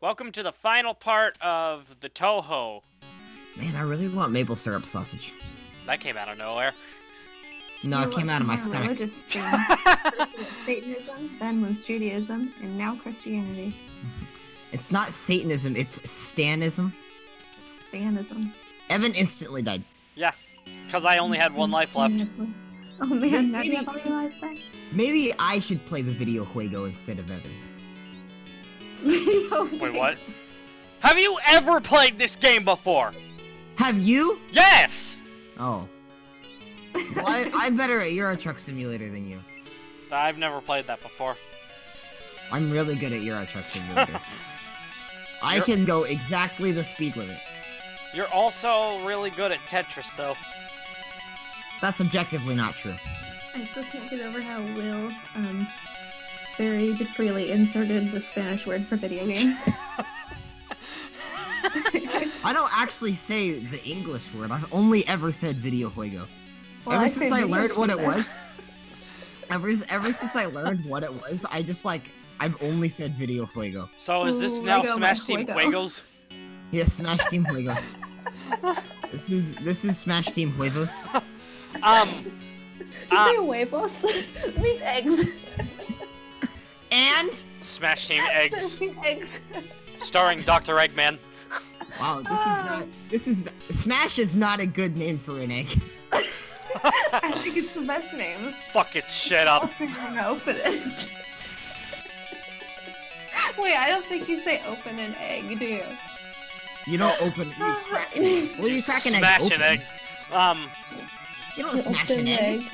Welcome to the final part of the Touhou. Man, I really want maple syrup sausage. That came out of nowhere. No, it came out of my stomach. Religious things. First was Satanism, then was Judaism, and now Christianity. It's not Satanism, it's Stanism. Stanism. Evan instantly died. Yeah, because I only had one life left. Oh man, now Maybe- you have all your lives back? Maybe I should play the video juego instead of Evan. Wait, what? Have you ever played this game before? Have you? Yes! Oh. Well, I'm better at Euro Truck Simulator than you. I've never played that before. I'm really good at Euro Truck Simulator. I can go exactly the speed limit. You're also really good at Tetris, though. That's objectively not true. I still can't get over how Will, very discreetly inserted the Spanish word for video games. I don't actually say the English word. I've only ever said video juego. Well, ever I since say I video learned what it shooter. was, ever since I learned what it was, I've only said video juego. So is this Ooh, now Lego Smash my Team Fuego. Fuegos? Yeah, Smash Team Juegos. This is Smash Team Juegos. You say huevos? It means eggs. And Smash Team Eggs, Eggs. starring Dr. Eggman. wow, Smash is not a good name for an egg. I think it's the best name. Fuck it, shit up. Also, you're gonna open it. Wait, I don't think you say open an egg, do you? You don't open. You crack. Well, you crack an egg. Smash Open. an egg. You don't smash an egg.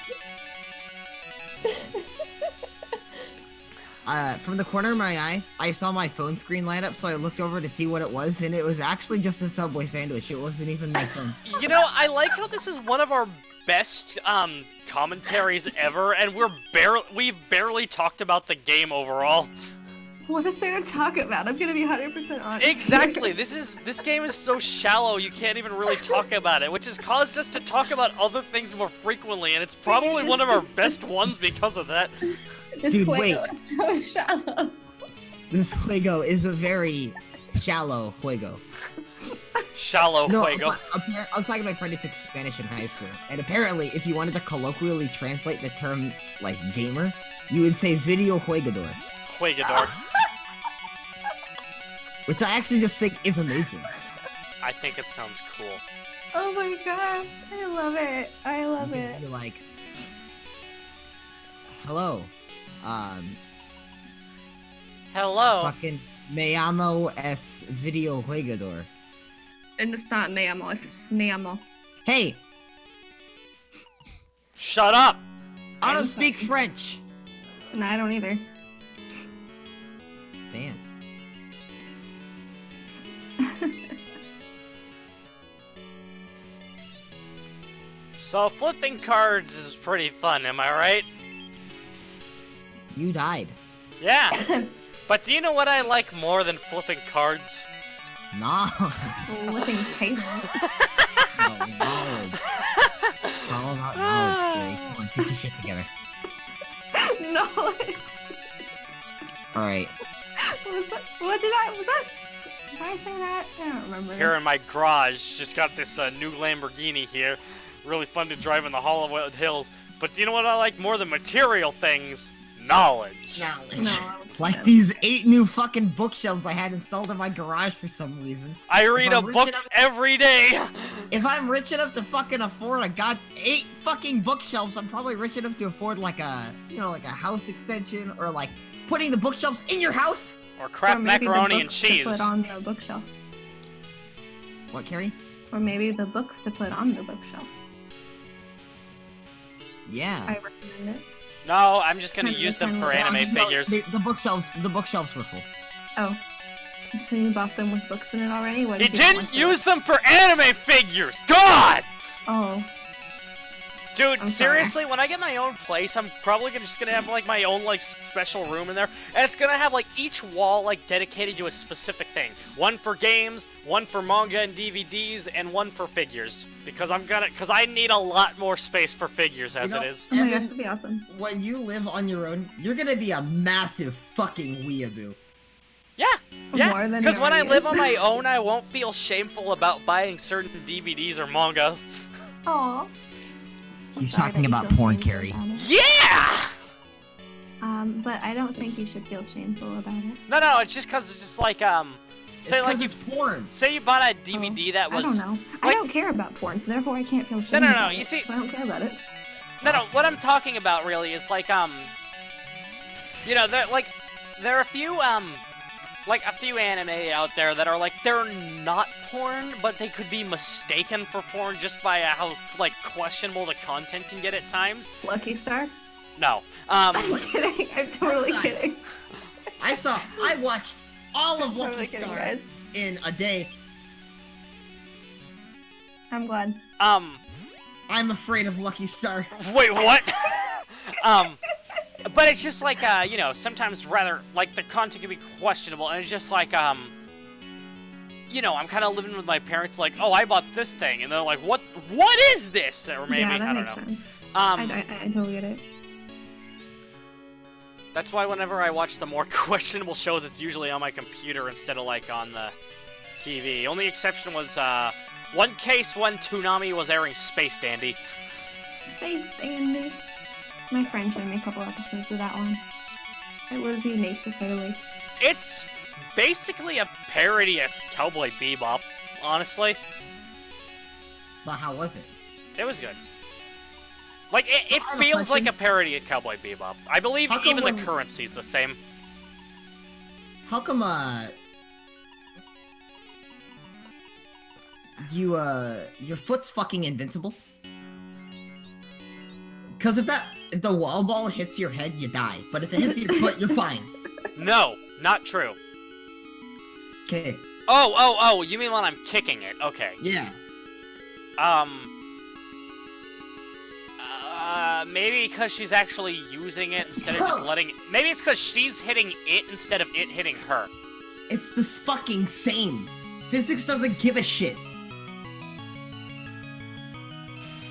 From the corner of my eye, I saw my phone screen light up, so I looked over to see what it was, and it was actually just a Subway sandwich. It wasn't even my phone. You know, I like how this is one of our best commentaries ever, and we've barely talked about the game overall. What is there to talk about? I'm gonna be 100% honest. Exactly. This game is so shallow you can't even really talk about it, which has caused us to talk about other things more frequently, and it's probably one of our best ones because of that. This Dude, juego wait. is so shallow. This juego is a very shallow juego. Shallow fuego. I was talking to my friend who took Spanish in high school, and apparently, if you wanted to colloquially translate the term, like, gamer, you would say video juegador. Juegador. Which I actually just think is amazing. I think it sounds cool. Oh my gosh, I love it. I love You it. can be like, hello, Hello. fucking me llamo es video juegador. And it's not me amo, it's just me amo. Hey, Shut up. I don't I'm speak sorry. French. No, I don't either. Damn. So flipping cards is pretty fun, am I right? You died. Yeah. But do you know what I like more than flipping cards? Nah. Flipping table. No, knowledge. It's all about knowledge, Gary. Come on, put your shit together. Knowledge. Alright. Was that? Did I say that? I don't remember. Here in my garage, just got this new Lamborghini here. Really fun to drive in the Hollywood Hills. But do you know what I like more than material things? Knowledge. Knowledge. No, I don't Like know. these 8 new fucking bookshelves I had installed in my garage for some reason. I read a I'm rich book enough- every day. If I'm rich enough to fucking afford a 8 fucking bookshelves, I'm probably rich enough to afford like a, like a house extension or like putting the bookshelves in your house. Or crap Or maybe the macaroni and books to cheese. put on the bookshelf. What, Carrie? Or maybe the books to put on the bookshelf. Yeah. I recommend it. No, I'm just gonna Kinda use them kinda for like- anime No, figures. the bookshelves were full. Oh. So you bought them with books in it already? What He if you don't didn't like the use books? them for anime figures! God! Oh. Dude, I'm sorry. seriously, when I get my own place, I'm probably just gonna have like my own like special room in there, and it's gonna have like each wall like dedicated to a specific thing. One for games, one for manga and DVDs, and one for figures. Because I need a lot more space for figures as You know- it is. Oh my Evan, gosh, that'd be awesome. When you live on your own, you're gonna be a massive fucking weeaboo. Yeah, Yeah, More than because when I already live is. on my own, I won't feel shameful about buying certain DVDs or manga. Aw. He's Sorry talking that you about feel porn, shameful Kari. about it. Yeah! But I don't think you should feel shameful about it. No, it's just because it's just like, say like it's porn. say you bought a DVD that was... I don't know. I like- don't care about porn, so therefore I can't feel shame no, about you it, see- so I don't care about it. No, what I'm talking about really is like, you know, there are a few, like a few anime out there that are like, they're not porn, but they could be mistaken for porn just by how, like, questionable the content can get at times. Lucky Star? No. I'm kidding. I'm totally kidding. I watched all of Lucky Totally kidding, Star guys. in a day. I'm glad. I'm afraid of Lucky Star. Wait, what? But it's just like, you know, sometimes rather, like, the content can be questionable, and it's just like, you know, I'm kind of living with my parents, like, oh, I bought this thing, and they're like, what is this? Or maybe, yeah, I that don't makes know. sense. I totally get it. That's why whenever I watch the more questionable shows, it's usually on my computer instead of, like, on the TV. Only exception was, one case when Toonami was airing Space Dandy. Space Dandy. My friend showed me a couple episodes of that one. It was unique, to say the least. It's basically a parody of Cowboy Bebop, honestly. But how was it? It was good. Like, it I have a feels like question. a parody of Cowboy Bebop. I believe How come even the when- currency's the same. How come, your foot's fucking invincible? Because if the wall ball hits your head, you die. But if it hits your foot, you're fine. No, not true. Okay, Oh, you mean when I'm kicking it? Okay. yeah. Maybe because she's actually using it instead of just letting... Maybe it's because she's hitting it instead of it hitting her. It's the fucking same. Physics doesn't give a shit.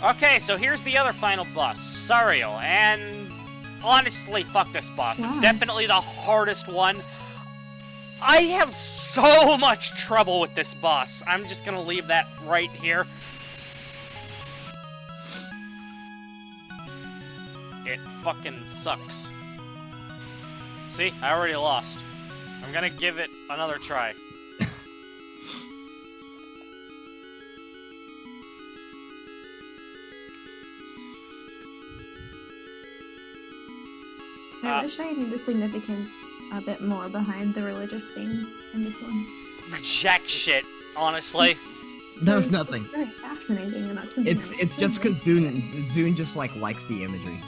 Okay, so here's the other final boss, Sariel, and honestly, fuck this boss. It's Why? definitely the hardest one. I have so much trouble with this boss. I'm just gonna leave that right here. It fucking sucks. See, I already lost. I'm gonna give it another try. I wish I knew the significance a bit more behind the religious theme in this one. Jack shit, honestly. There's It's nothing. very fascinating, and that's something It's I just because Zune just likes the imagery.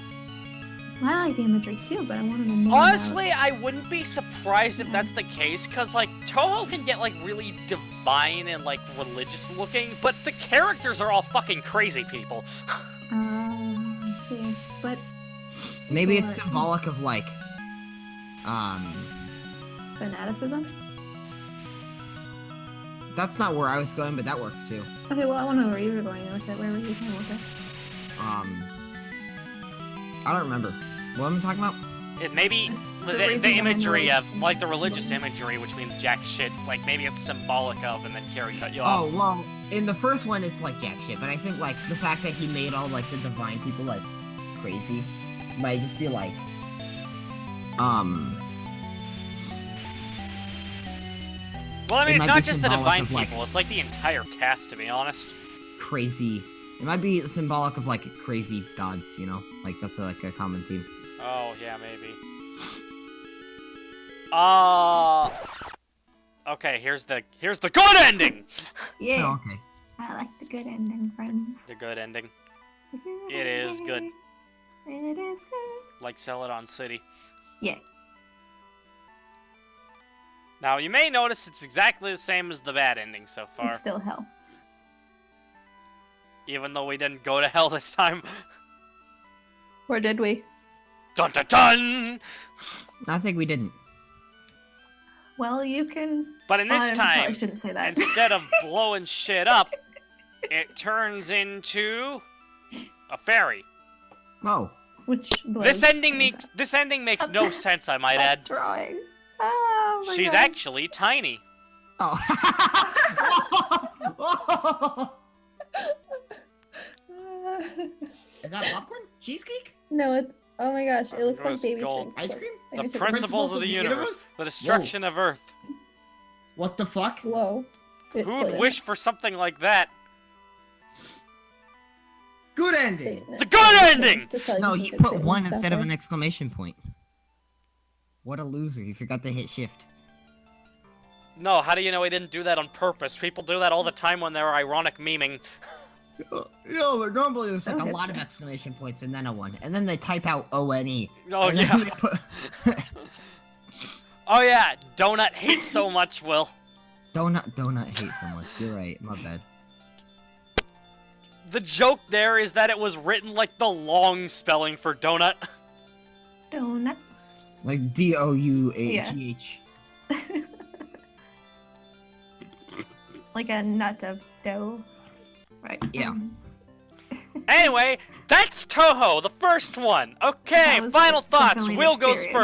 I like the imagery too, but I want to know more Honestly, I wouldn't be surprised if that's the case, because, like, Touhou can get, like, really divine and, like, religious looking, but the characters are all fucking crazy people. I see. But Maybe it's Or- symbolic of fanaticism? that's not where I was going, but that works too. Okay, well, I want to know where you were going with it. Where were you going with it? I don't remember. What am I talking about? It maybe The the reason behind imagery the of, like, the religious religious imagery, which means jack shit, like, maybe it's symbolic of, and then Kari cut you off. Oh, well, in the first one, it's like jack shit, but I think, like, the fact that he made all, like, the divine people, like, crazy might just be, like, Well, I mean, it it's might not be just the symbolic divine of, like- people, it's like the entire cast, to be honest. crazy. It might be symbolic of, like, crazy gods, you know? Like, that's, like, a common theme. Oh, yeah, maybe. Okay, here's the good ending! Yeah. Oh, okay. I like the good ending, friends. The good ending. The good It is good. ending. It is good. Like Celadon City. Yeah. Now, you may notice it's exactly the same as the bad ending so far. It's still hell. Even though we didn't go to hell this time. Or did we? Dun dun dun! I think we didn't. Well, you can. But in this I probably time, shouldn't say that. instead of blowing shit up, it turns into a fairy. Oh. Which This ending makes no sense, I might add. Drawing. Oh my She's gosh. actually tiny. Oh. Is that popcorn? Cheesecake? No, it. Oh my gosh, it looks It like was baby gold. chunks. Ice Like, cream? maybe I The should- principles of the universe. The destruction of Earth. What the fuck? Whoa. It's Who would good. wish for something like that? Good ending! Satanist. The good ending! Just tell you No, some he good put Satanist 1 stuff instead of there. an exclamation point. What a loser. He forgot to hit shift. No, how do you know he didn't do that on purpose? People do that all the time when they're ironic memeing. No, but normally there's So like a lot of hipster. exclamation points and then a 1. And then they type out O-N-E. Oh, And then yeah. they put- Oh, yeah. Donut hates so much, Will. Donut hate someone. You're right. My bad. The joke there is that it was written like the long spelling for donut. Donut. Like D-O-U-H-G-H. Like a nut of dough. Right. Yeah. Anyway, that's Touhou, the first one. Okay, That was final thoughts. definitely an Will goes experience.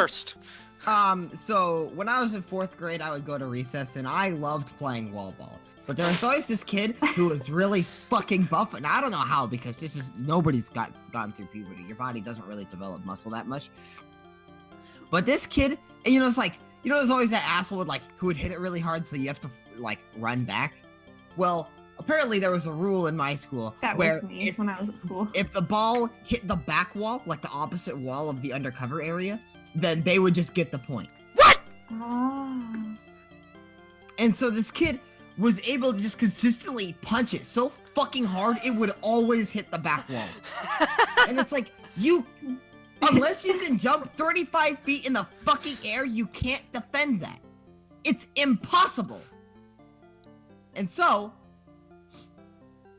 first. So when I was in 4th grade, I would go to recess and I loved playing wall ball. But there was always this kid who was really fucking buff, and I don't know how, because nobody's gone through puberty. Your body doesn't really develop muscle that much. But this kid, and it's like, there's always that asshole who would hit it really hard, so you have to run back. Well, apparently there was a rule in my school That where was me when I was at school. if the ball hit the back wall, like the opposite wall of the undercover area, then they would just get the point. Oh. And so this kid was able to just consistently punch it so fucking hard it would always hit the back wall. And it's like, unless you can jump 35 feet in the fucking air, you can't defend that. It's impossible. And so,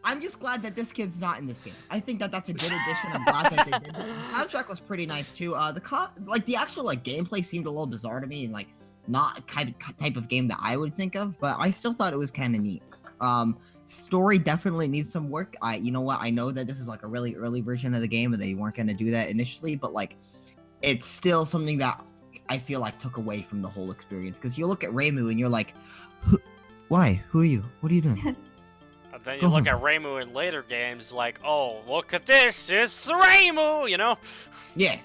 I'm just glad that this kid's not in this game. I think that that's a good addition. I'm glad that they did that. The soundtrack was pretty nice too. The actual gameplay seemed a little bizarre to me, and not type of game that I would think of, but I still thought it was kind of neat. Story definitely needs some work. You know what? I know that this is a really early version of the game, and they weren't gonna do that initially, but it's still something that I feel took away from the whole experience. Because you look at Reimu and you're like, why? Who are you? What are you doing? But then you look at Reimu in later games, like, oh, look at this, it's Reimu, Yeah.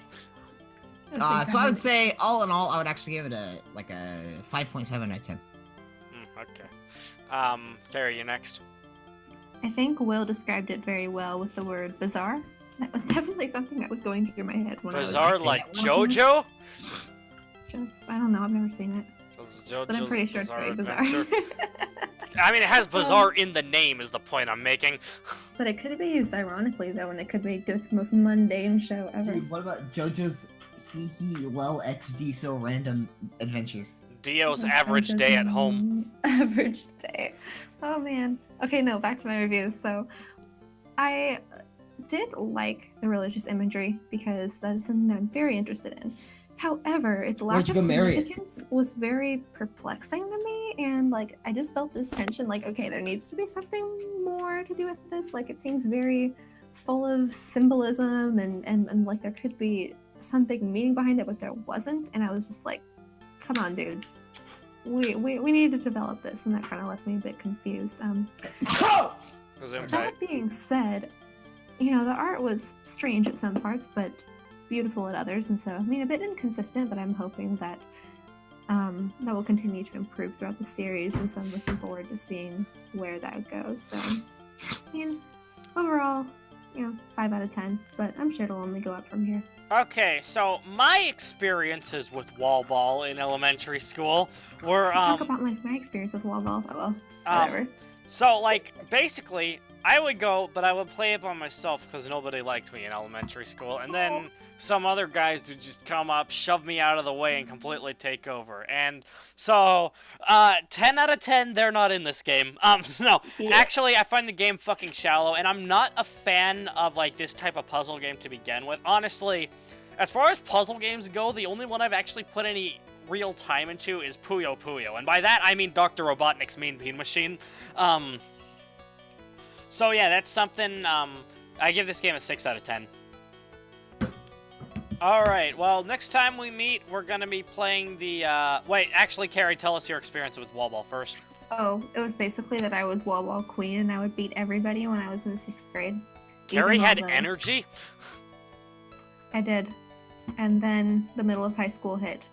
That's So I would exactly- say, all in all, I would actually give it a 5.7 out of 10. Okay. Kari, you next. I think Will described it very well with the word bizarre. That was definitely something that was going through my head when Bizarre actually like that one. JoJo? I don't know, I've never seen it. But I'm pretty sure it's very bizarre. I mean, it has bizarre in the name, is the point I'm making. But it could be used ironically, though, and it could be the most mundane show ever. Dude, what about JoJo's lol XD so random adventures? Dio's average day at home. Average day. Oh man. Okay, no, back to my review. So, I did like the religious imagery because that is something that I'm very interested in. However, its lack of significance was very perplexing to me, and I just felt this tension. Okay, there needs to be something more to do with this. It seems very full of symbolism, and there could be some big meaning behind it, but there wasn't. And I was just like, come on, dude. We need to develop this, and that kind of left me a bit confused. That being said, the art was strange at some parts, but beautiful at others, and so a bit inconsistent, but I'm hoping that that will continue to improve throughout the series, and so I'm looking forward to seeing where that goes. So, overall, 5 out of 10, but I'm sure it'll only go up from here. Okay, so my experiences with wall ball in elementary school were Talk about my experience with wall ball. Oh well, whatever. So basically, I would go, but I would play it by myself because nobody liked me in elementary school, and then some other guys would just come up, shove me out of the way, and completely take over. And so, 10 out of 10, they're not in this game. No, actually, I find the game fucking shallow, and I'm not a fan of this type of puzzle game to begin with. Honestly, as far as puzzle games go, the only one I've actually put any real time into is Puyo Puyo, and by that I mean Dr. Robotnik's Mean Bean Machine. So yeah, that's something, I give this game a 6 out of 10. All right. Well, next time we meet, we're gonna be playing the. Wait, actually, Kari, tell us your experience with wall ball first. Oh, it was basically that I was wall ball queen and I would beat everybody when I was in 6th grade. Kari Even had all the- energy. I did. And then the middle of high school hit.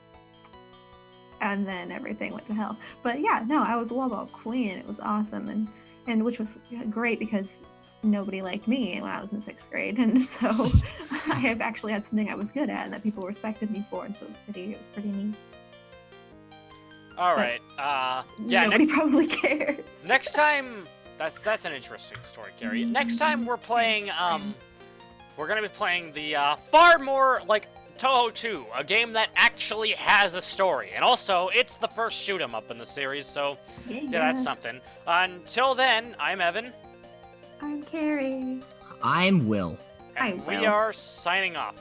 And then everything went to hell. But yeah, no, I was wall ball queen and it was awesome. And which was great because nobody liked me when I was in 6th grade. And so I have actually had something I was good at and that people respected me for. And so it was pretty neat. All But right. Yeah. Nobody probably cares. Next time, that's an interesting story, Kari. Next time we're playing. We're gonna be playing the far more like Touhou 2, a game that actually has a story, and also it's the first shoot 'em up in the series, so yeah, that's something. Until then, I'm Evan. I'm Kari. I'm Will. And Hi, we Will. are signing off.